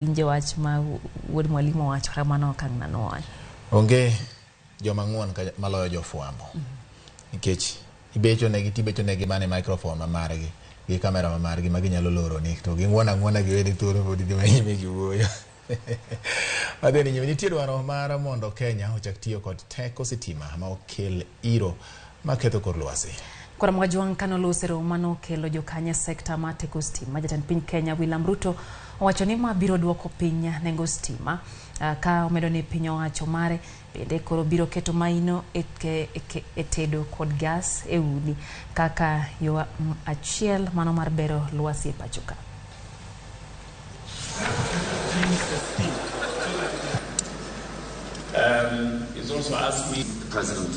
Inje wach ma wuod mwalimu wacho kamano kan nano. Onge joma ng'won ka maloyo jofuambo. Nikech ibecho negi mane microphone mamargi gi kamera mamargi ma ginyalo loro ni to ging'wona gi wedi thuolo pod gima nyime giwuoyo. Adeni nyime nitie dwaro mar mondo Kenya ochak tiyo kod teko sitima ma okel iro maketho kor lwasi. Kwa mwajwang kano losero mano kelo Jokenya sekta ma teko stima jatan piny Kenya William Ruto owacho ni ma biro duoko piny nengo stima ka omedo ni piny owacho mare bende koro biro keto maino e tedo kod gas e udi kaka yo achiel mano mar bero lwasi e pachoka. It's also asked me, President,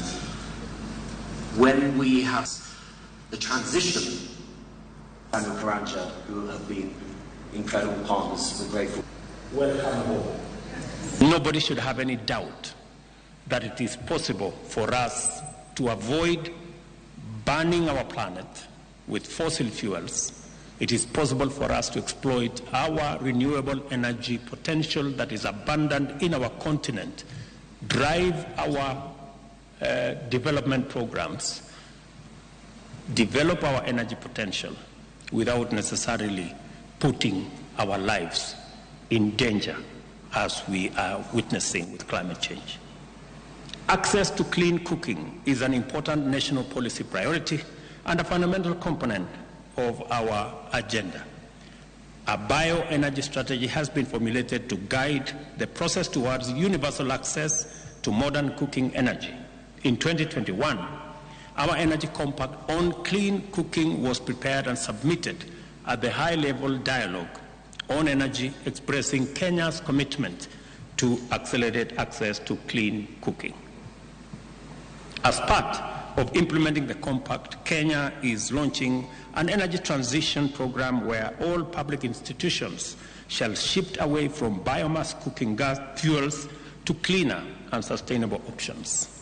when we have the transition, and Karanja, who have been incredible partners, we're grateful. Welcome aboard. Nobody should have any doubt that it is possible for us to avoid burning our planet with fossil fuels. It is possible for us to exploit our renewable energy potential that is abundant in our continent, drive our development programs, develop our energy potential without necessarily putting our lives in danger as we are witnessing with climate change. Access to clean cooking is an important national policy priority and a fundamental component of our agenda. A bioenergy strategy has been formulated to guide the process towards universal access to modern cooking energy. In 2021, our energy compact on clean cooking was prepared and submitted at the high-level dialogue on energy, expressing Kenya's commitment to accelerate access to clean cooking. As part of implementing the compact, Kenya is launching an energy transition program where all public institutions shall shift away from biomass cooking gas fuels to cleaner and sustainable options.